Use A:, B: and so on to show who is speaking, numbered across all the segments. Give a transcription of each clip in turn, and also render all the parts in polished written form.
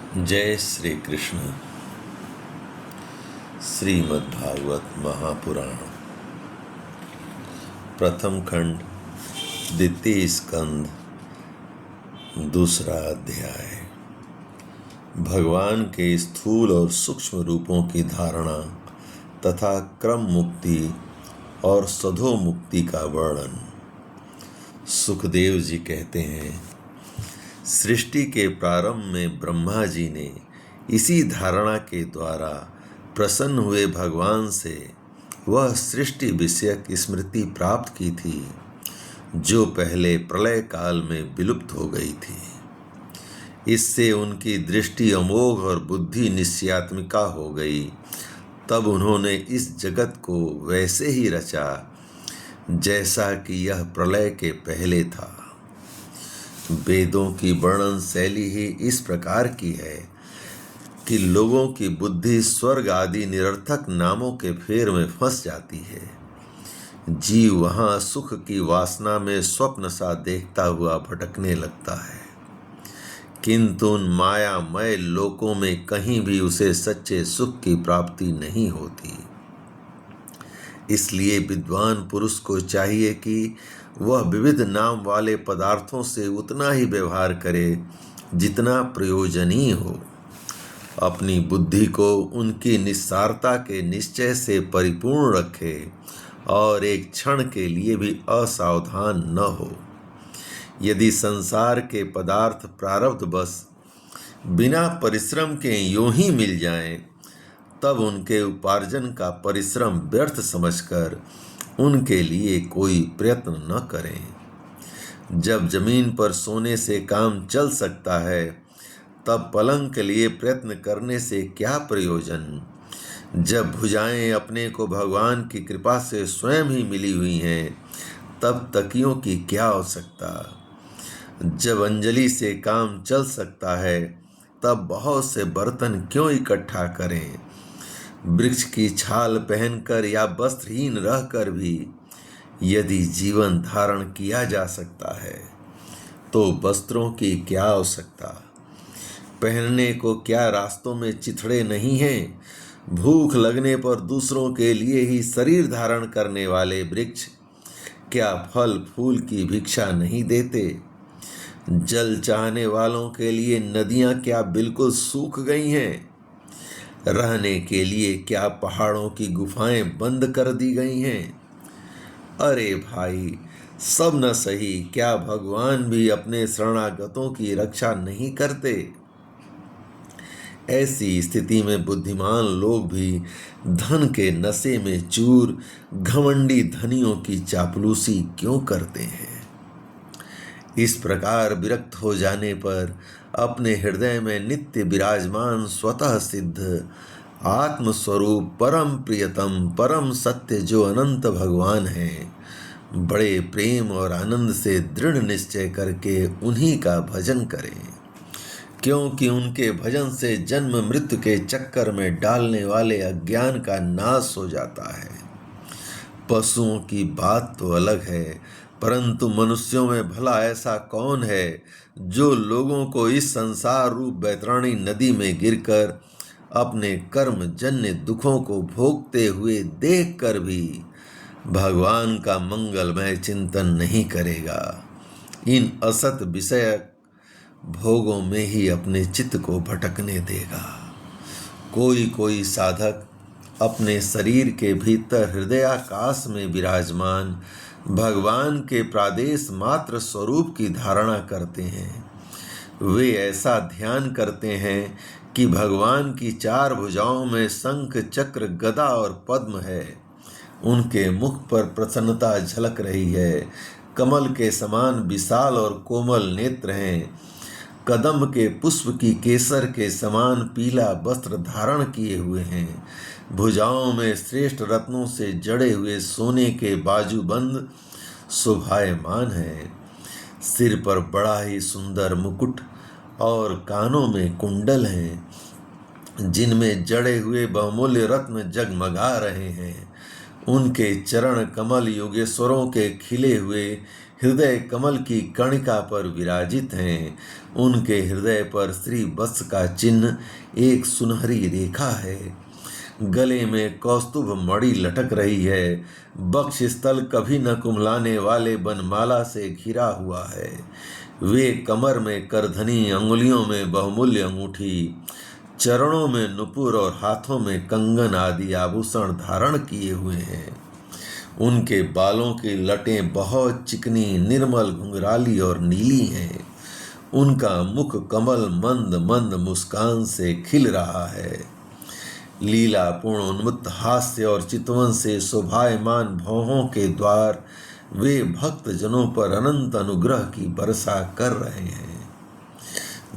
A: जय श्री कृष्ण। श्रीमद्भागवत महापुराण प्रथम खंड द्वितीय स्कंद दूसरा अध्याय। भगवान के स्थूल और सूक्ष्म रूपों की धारणा तथा क्रम मुक्ति और सधो मुक्ति का वर्णन। सुखदेव जी कहते हैं, सृष्टि के प्रारंभ में ब्रह्मा जी ने इसी धारणा के द्वारा प्रसन्न हुए भगवान से वह सृष्टि विषयक स्मृति प्राप्त की थी जो पहले प्रलय काल में विलुप्त हो गई थी। इससे उनकी दृष्टि अमोघ और बुद्धि निश्चयात्मिका हो गई। तब उन्होंने इस जगत को वैसे ही रचा जैसा कि यह प्रलय के पहले था। वेदों की वर्णन शैली ही इस प्रकार की है कि लोगों की बुद्धि स्वर्ग आदि निरर्थक नामों के फेर में फंस जाती है। जीव वहाँ सुख की वासना में स्वप्न सा देखता हुआ भटकने लगता है, किंतु उन मायामय लोकों में कहीं भी उसे सच्चे सुख की प्राप्ति नहीं होती। इसलिए विद्वान पुरुष को चाहिए कि वह विविध नाम वाले पदार्थों से उतना ही व्यवहार करे जितना प्रयोजनीय हो। अपनी बुद्धि को उनकी निस्सारता के निश्चय से परिपूर्ण रखे और एक क्षण के लिए भी असावधान न हो। यदि संसार के पदार्थ प्रारब्ध बस बिना परिश्रम के यूं ही मिल जाएं, तब उनके उपार्जन का परिश्रम व्यर्थ समझकर उनके लिए कोई प्रयत्न न करें। जब जमीन पर सोने से काम चल सकता है, तब पलंग के लिए प्रयत्न करने से क्या प्रयोजन। जब भुजाएं अपने को भगवान की कृपा से स्वयं ही मिली हुई हैं, तब तकियों की क्या आवश्यकता। जब अंजलि से काम चल सकता है, तब बहुत से बर्तन क्यों इकट्ठा करें। वृक्ष की छाल पहनकर या वस्त्रहीन रहकर भी यदि जीवन धारण किया जा सकता है, तो वस्त्रों की क्या आवश्यकता। पहनने को क्या रास्तों में चिथड़े नहीं हैं। भूख लगने पर दूसरों के लिए ही शरीर धारण करने वाले वृक्ष क्या फल फूल की भिक्षा नहीं देते। जल चाहने वालों के लिए नदियां क्या बिल्कुल सूख गई हैं। रहने के लिए क्या पहाड़ों की गुफाएं बंद कर दी गई हैं। अरे भाई, सब न सही, क्या भगवान भी अपने शरणागतों की रक्षा नहीं करते। ऐसी स्थिति में बुद्धिमान लोग भी धन के नशे में चूर घमंडी धनियों की चापलूसी क्यों करते हैं। इस प्रकार विरक्त हो जाने पर अपने हृदय में नित्य विराजमान स्वतः सिद्ध आत्मस्वरूप परम प्रियतम परम सत्य जो अनंत भगवान हैं, बड़े प्रेम और आनंद से दृढ़ निश्चय करके उन्हीं का भजन करें, क्योंकि उनके भजन से जन्म मृत्यु के चक्कर में डालने वाले अज्ञान का नाश हो जाता है। पशुओं की बात तो अलग है, परंतु मनुष्यों में भला ऐसा कौन है जो लोगों को इस संसार रूप वैतरणी नदी में गिरकर अपने कर्म जन्य दुखों को भोगते हुए देखकर भी भगवान का मंगलमय चिंतन नहीं करेगा। इन असत विषयक भोगों में ही अपने चित्त को भटकने देगा। कोई कोई साधक अपने शरीर के भीतर हृदयाकाश में विराजमान भगवान के प्रादेश मात्र स्वरूप की धारणा करते हैं। वे ऐसा ध्यान करते हैं कि भगवान की चार भुजाओं में शंख चक्र गदा और पद्म है। उनके मुख पर प्रसन्नता झलक रही है। कमल के समान विशाल और कोमल नेत्र हैं। कदम के पुष्प की केसर के समान पीला वस्त्र धारण किए हुए हैं। भुजाओं में श्रेष्ठ रत्नों से जड़े हुए सोने के बाजूबंद शोभायमान हैं। सिर पर बड़ा ही सुंदर मुकुट और कानों में कुंडल हैं, जिनमें जड़े हुए बहुमूल्य रत्न जगमगा रहे हैं। उनके चरण कमल योगेश्वरों के खिले हुए हृदय कमल की कणिका पर विराजित हैं। उनके हृदय पर श्री वत्स का चिन्ह एक सुनहरी रेखा है। गले में कौस्तुभ मणि लटक रही है। वक्ष स्थल कभी न कुम्हलाने वाले बनमाला से घिरा हुआ है। वे कमर में करधनी, अंगुलियों में बहुमूल्य अंगूठी, चरणों में नुपुर और हाथों में कंगन आदि आभूषण धारण किए हुए हैं। उनके बालों की लटें बहुत चिकनी, निर्मल, घुंघराली और नीली हैं। उनका मुख कमल मंद मंद मुस्कान से खिल रहा है। लीलापूर्ण उन्मत्त हास्य और चितवन से शोभायमान भौहों के द्वार वे भक्त जनों पर अनंत अनुग्रह की वर्षा कर रहे हैं।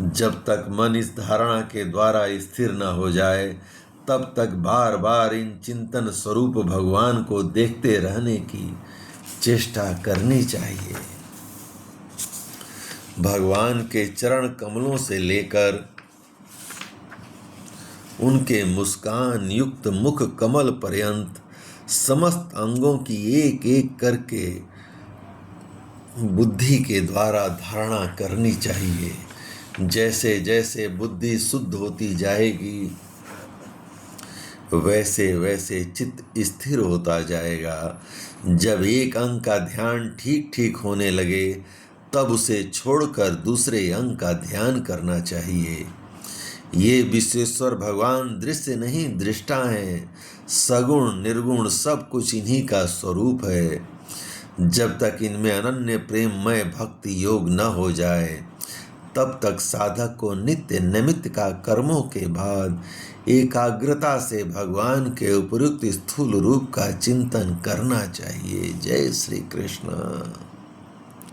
A: जब तक मन इस धारणा के द्वारा स्थिर न हो जाए, तब तक बार बार इन चिंतन स्वरूप भगवान को देखते रहने की चेष्टा करनी चाहिए। भगवान के चरण कमलों से लेकर उनके मुस्कान युक्त मुख कमल पर्यंत समस्त अंगों की एक एक करके बुद्धि के द्वारा धारणा करनी चाहिए। जैसे जैसे बुद्धि शुद्ध होती जाएगी, वैसे वैसे चित्त स्थिर होता जाएगा। जब एक अंग का ध्यान ठीक ठीक होने लगे, तब उसे छोड़कर दूसरे अंग का ध्यान करना चाहिए। ये विश्वेश्वर भगवान दृश्य नहीं, दृष्टा हैं। सगुण निर्गुण सब कुछ इन्हीं का स्वरूप है। जब तक इनमें अनन्य प्रेममय भक्ति योग न हो जाए, तब तक साधक को नित्य नैमित्त का कर्मों के बाद एकाग्रता से भगवान के उपयुक्त स्थूल रूप का चिंतन करना चाहिए। जय श्री कृष्ण।